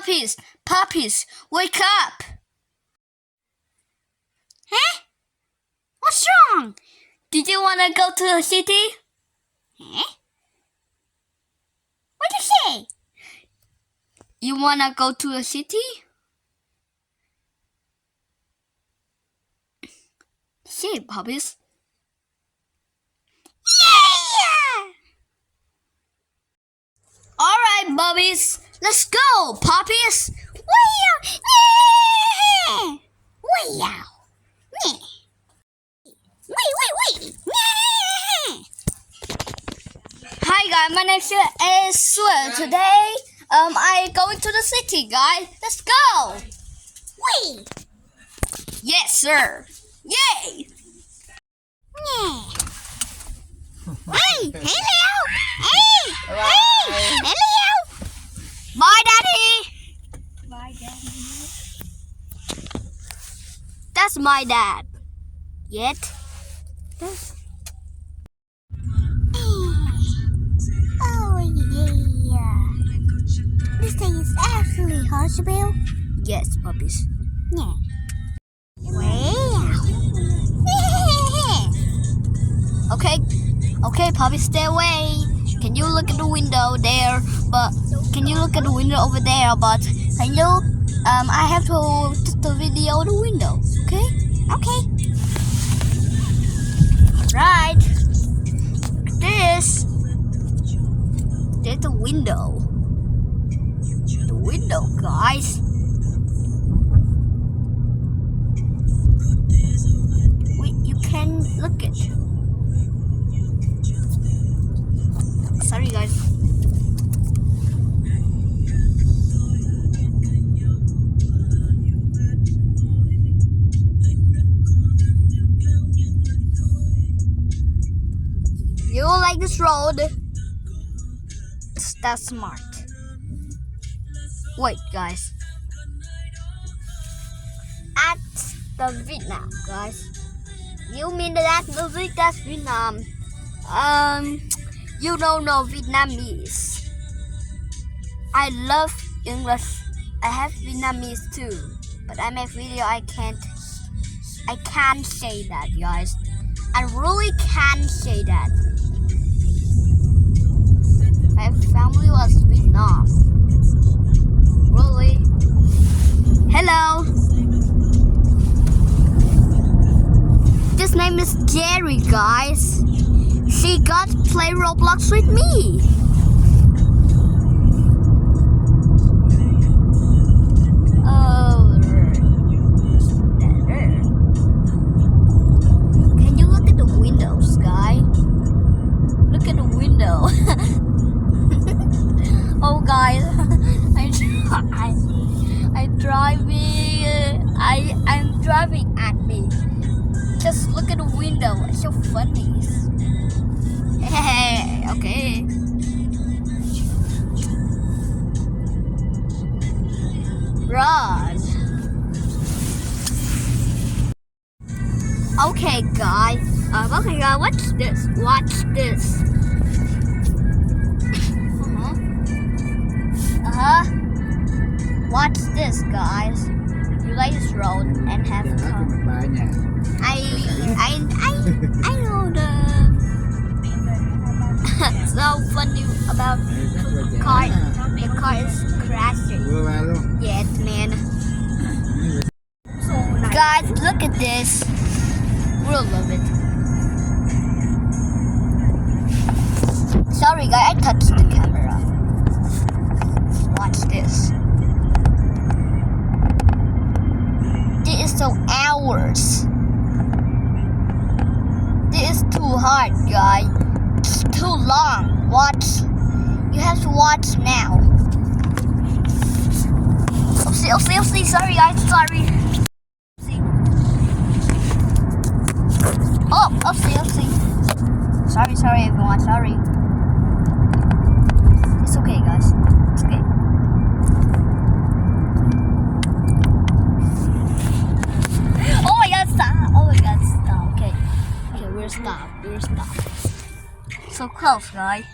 Puppies, puppies, wake up! Huh? What's wrong? Did you want to go to the city? Huh? What did you say? You want to go to the city? Say, puppies. Yeah! Alright, puppies. Let's go, puppies. Wow! Yeah! Wow! Yeah! Wait! Yeah! Hi guys, my name is Sue. Today, I going to the city, guys. Let's go. Wait. Yes, sir. Yay! Yeah. Hey, hello. Hey, hello. Bye, Daddy. Bye, Daddy. That's my dad. Yet. Oh yeah. This thing is actually hospital. Yes, puppies. Yeah. Wow. Okay, puppies, stay away. Can you look at the window there? But can you look at the window over there? But can you? I have to take the video of the window. Okay. Right. This. There's the window. The window, guys. Wait, you can look it. Sorry, guys. You like this road? That's smart. Wait, guys. At the Vietnam, guys. You mean that music? That's Vietnam. You don't know Vietnamese. I love English. I have Vietnamese too, but I make video. I can't say that, guys. I really can't say that. My family was Vietnam. Really? Hello. This name is Jerry, guys. She got to play Roblox with me. Oh, can you look at the windows, guy? Look at the window. Oh, guys, I'm driving at me. Just look at the window. It's so funny. Hey, okay. Run. Okay, guys. Watch this. Watch this, guys. You like this road and have fun. I know so funny about the car. The car is crashing. Yes, man. Guys, look at this. We'll love it. Sorry, guys, I touched the camera. Watch this. This is so hours. This is too hard, guys. It's too long. Watch. You have to watch now. See. Sorry, guys. Sorry. See. Sorry, everyone. Sorry. It's okay, guys. It's okay. Oh my God! Stop. Okay, we're stopped. So close, guys.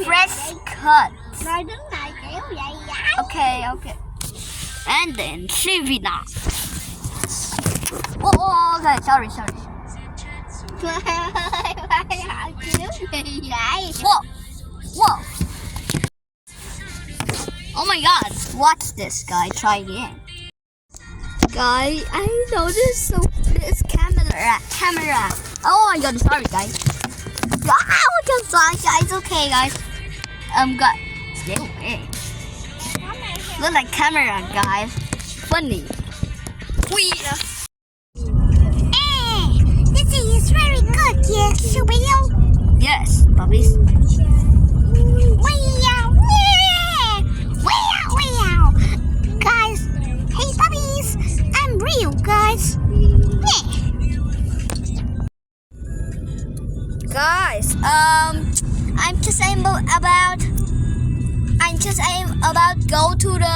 Fresh cut. Okay. And then Sivina. Oh, okay. Sorry. Whoa. Oh my God. Watch this, guy. Try again. Guy, I noticed this camera. Oh my God. Sorry, guys. Guys. Okay, guys. Stay away. Look like camera, guys. Funny. This is very good, yes, Yes, puppies. Wow. Guys, hey puppies, I'm real, guys. Guys, I'm just about go to the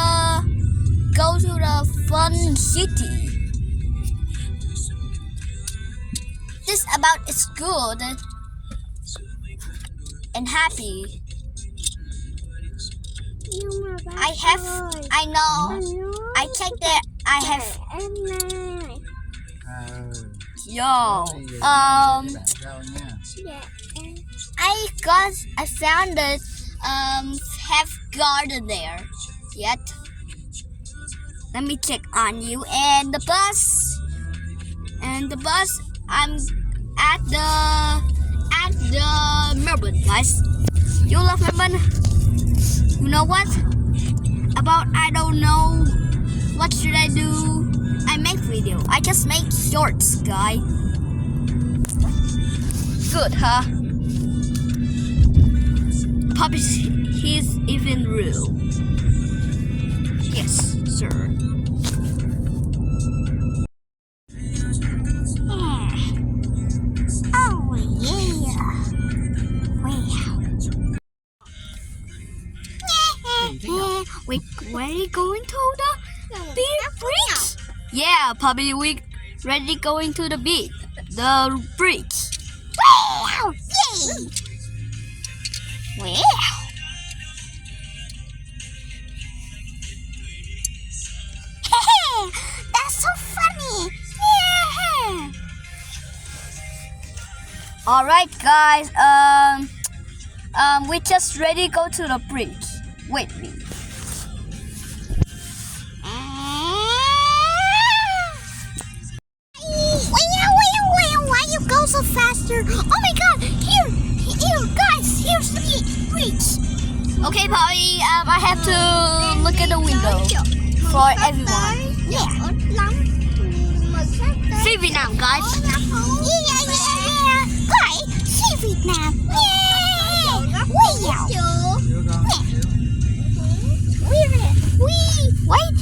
fun city. This about is good and happy. I know. I check that I have. Yo. I found that have garden there yet. Let me check on you and the bus. I'm at the Melbourne, guys. You love Melbourne? You know what? I don't know. What should I do? I make video. I just make shorts, guy. Good, huh? Puppies, he's even real. Yes, sir. Oh yeah. Wait, where are you going to the beach? Yeah, puppy, we ready going to the beach. The bridge. Wow! Yay! Wow! That's so funny! Yeah! Alright, guys. We just ready go to the bridge. Wait me. Why you go so faster? Oh my God! Here, guys! Here's the bridge. Okay, Polly. I have to look at the window for everyone. Yeah. See Vietnam, guys. Yeah. Guys, see Vietnam. Yeah. Wow. Wait.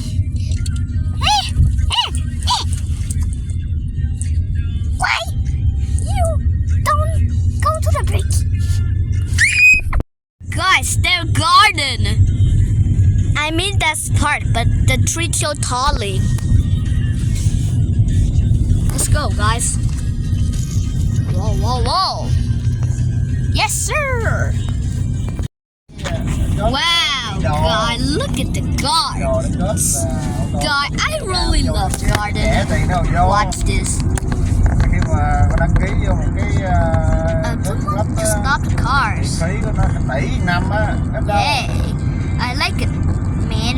Why you don't go to the bridge? Guys, their garden. I mean that's part, but the tree so tally. Let's go, guys. Whoa. Yes, sir. Wow, guy, look at the gardens. Guy, I really love garden. Watch this. Stop the cars. Hey, I like it, man.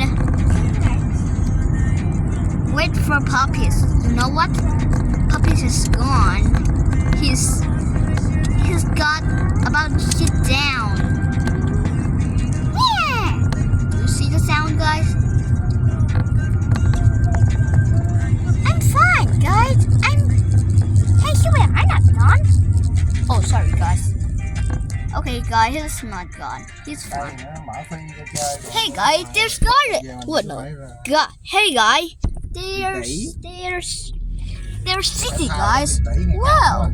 Wait for Puppies. You know what? Puppies is gone. He's got about to sit down. Yeah. Do you see the sound, guys? I'm fine, guys. Hey, Huey, I'm not gone. Oh, sorry, guys. Okay, guys, he's not gone. He's fine. Hey, guys, there's garden. What no? Hey, guys, there's city, guys. Wow.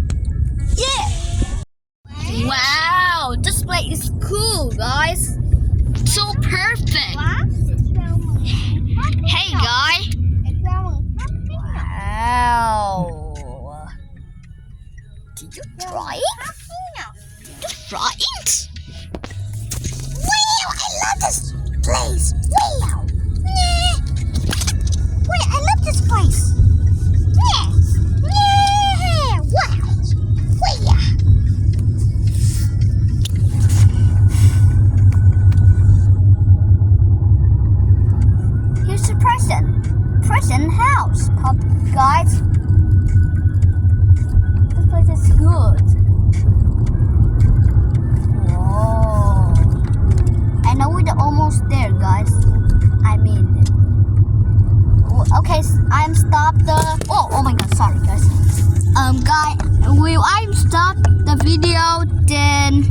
Yeah. Wow, this place is cool, guys. So perfect. Hey, guy. Wow. Did you try it? Did you try it? Wow, I love this place. place. Wow. Yeah. Wait, I love this place. Yeah. Yeah. Wow. Wow. Here's the prison house, guys. This place is good. Whoa. I know we're almost there, guys. I mean, okay, I'm stopped the. Oh my God, sorry, guys. Will I stop the video? Then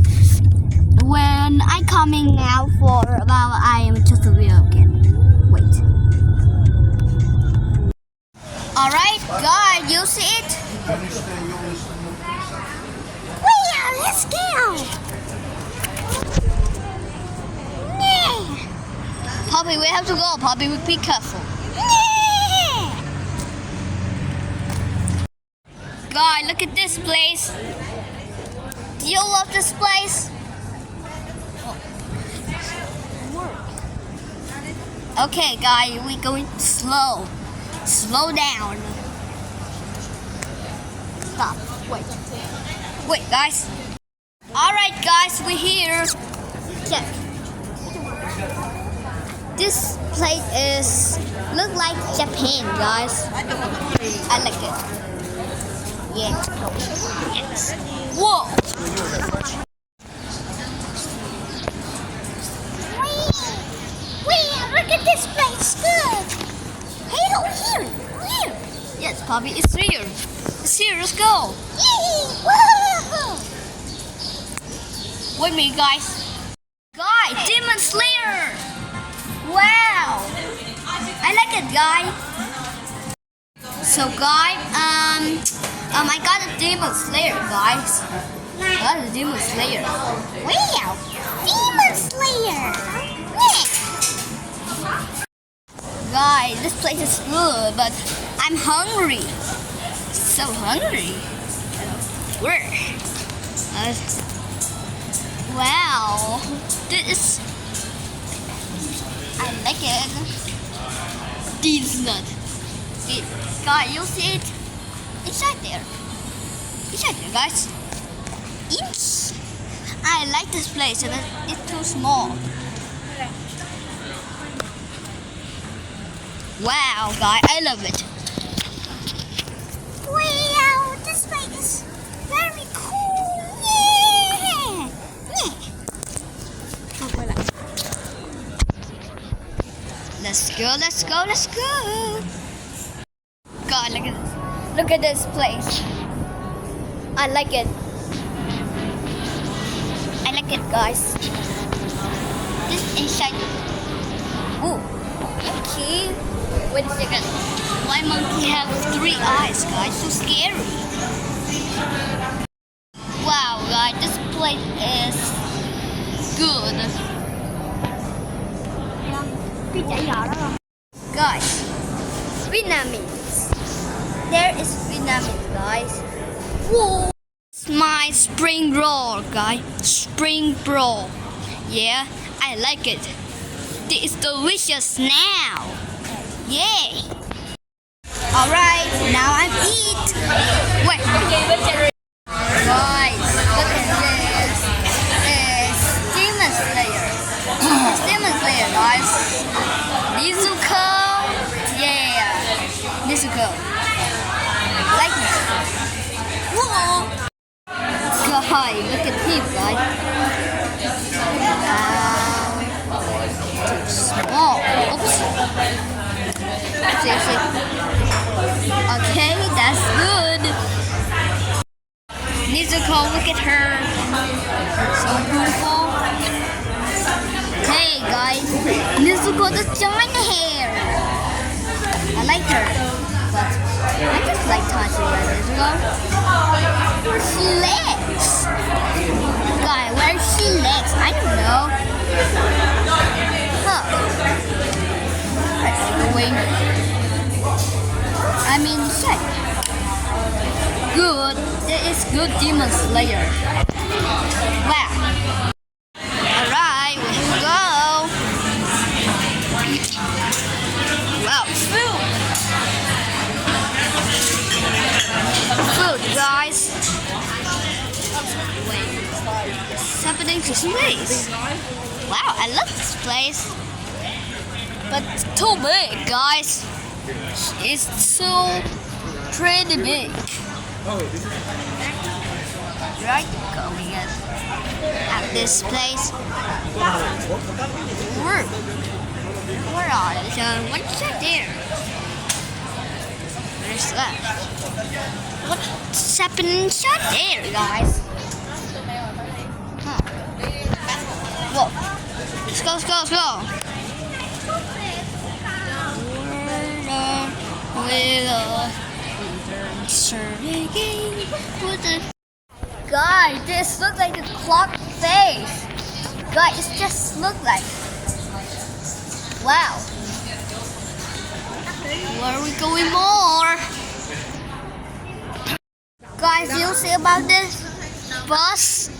when I coming out for about, I am just a video again. Wait. All right, guys, you see it? Wow, let's go. Yeah. Puppy, we have to go. Puppy, be careful. Yeah. Guys, look at this place. Do you love this place? Okay, guys, we're going slow. Slow down. Stop. Wait, guys. All right, guys, we're here. Check. This place is look like Japan, guys. I like it. Yeah. Yes. Whoa. Wow, look at this place. Good. Hey, over here. Here. Yes, Poppy, it's here. It's here. Let's go. Yee. Whoa. Wait a minute, guys. Guys, Demon Slayer. Wow. I like it, guys. So, guys, I got a Demon Slayer, guys. I got a Demon Slayer. Wow. Demon Slayer. Yeah. Guys, this place is good, but I'm hungry. So hungry. Where? Wow. This is. I like it. This nut. Guys, you see it? It's right there. It's right there, guys. Inch. I like this place, but it's too small. Wow, guys, I love it. Wow, this place is very cool. Yeah. Yeah. Let's go, let's go, let's go. God, look at this. Look at this place. I like it. I like it, guys. This inside. Ooh. Okay. Wait a second. My monkey has 3 eyes, guys. So scary. Wow, guys, this place is good. Guys, Vietnamese. There is Vietnamese, guys. Whoa. It's my spring roll, guys. Spring roll. Yeah, I like it. This is delicious now. Yay! Alright, now I'm eat. Wait. Guys, look at this. It's Demon Slayer. It's Demon Slayer, guys. Nezuko. Yeah. Nezuko. Like it. Whoa. Guys, look at him, guys. Too small. Oops. See. Okay, that's good. Nezuko, look at her. So beautiful. Hey guys, Nezuko the giant hair. I like her, but I just like touching her. Nezuko. Where's she legs? Guy, where's she legs? I don't know. Huh. Where's she going? I mean, check. Good. There is good Demon Slayer. Wow. Alright, we have to go. Wow, food, guys. What's happening to this place? Wow, I love this place. But it's too big, guys. It's so pretty big. Right, going at this place. Where are they? What's that there? Where's that? What's happening inside there, guys? Huh. Whoa. Let's go. Guys, this looks like a clock face. Guys, it just looks like. Wow. Where are we going more? Guys, you see about this bus?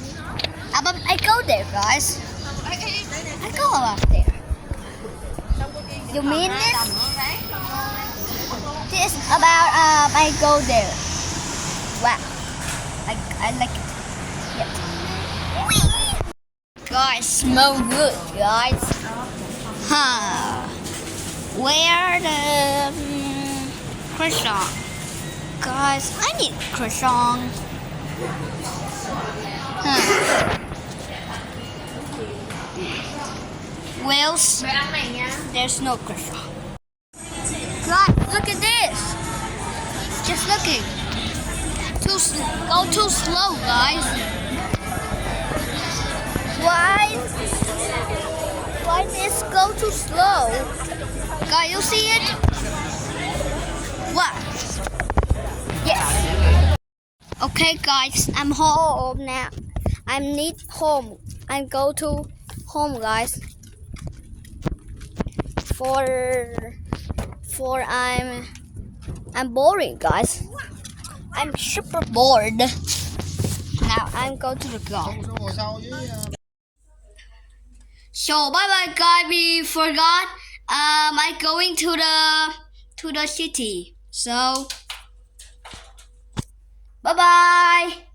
I go there, guys. I go up there. You mean this? This about I go there. Wow. I like it. Yeah. Guys, smell good, guys. Huh. Where the croissant? Guys, I need croissant. Huh. Well, there's no croissant. Guys, look at this. Just looking. Go too slow, guys. Why this go too slow? Guys, you see it? What? Yes. Okay, guys, I'm home now. I need home. I go to home, guys. For I'm boring, guys. I'm super bored. Now I'm going to the car. So bye bye, guys. We forgot. I'm going to the city. So bye bye.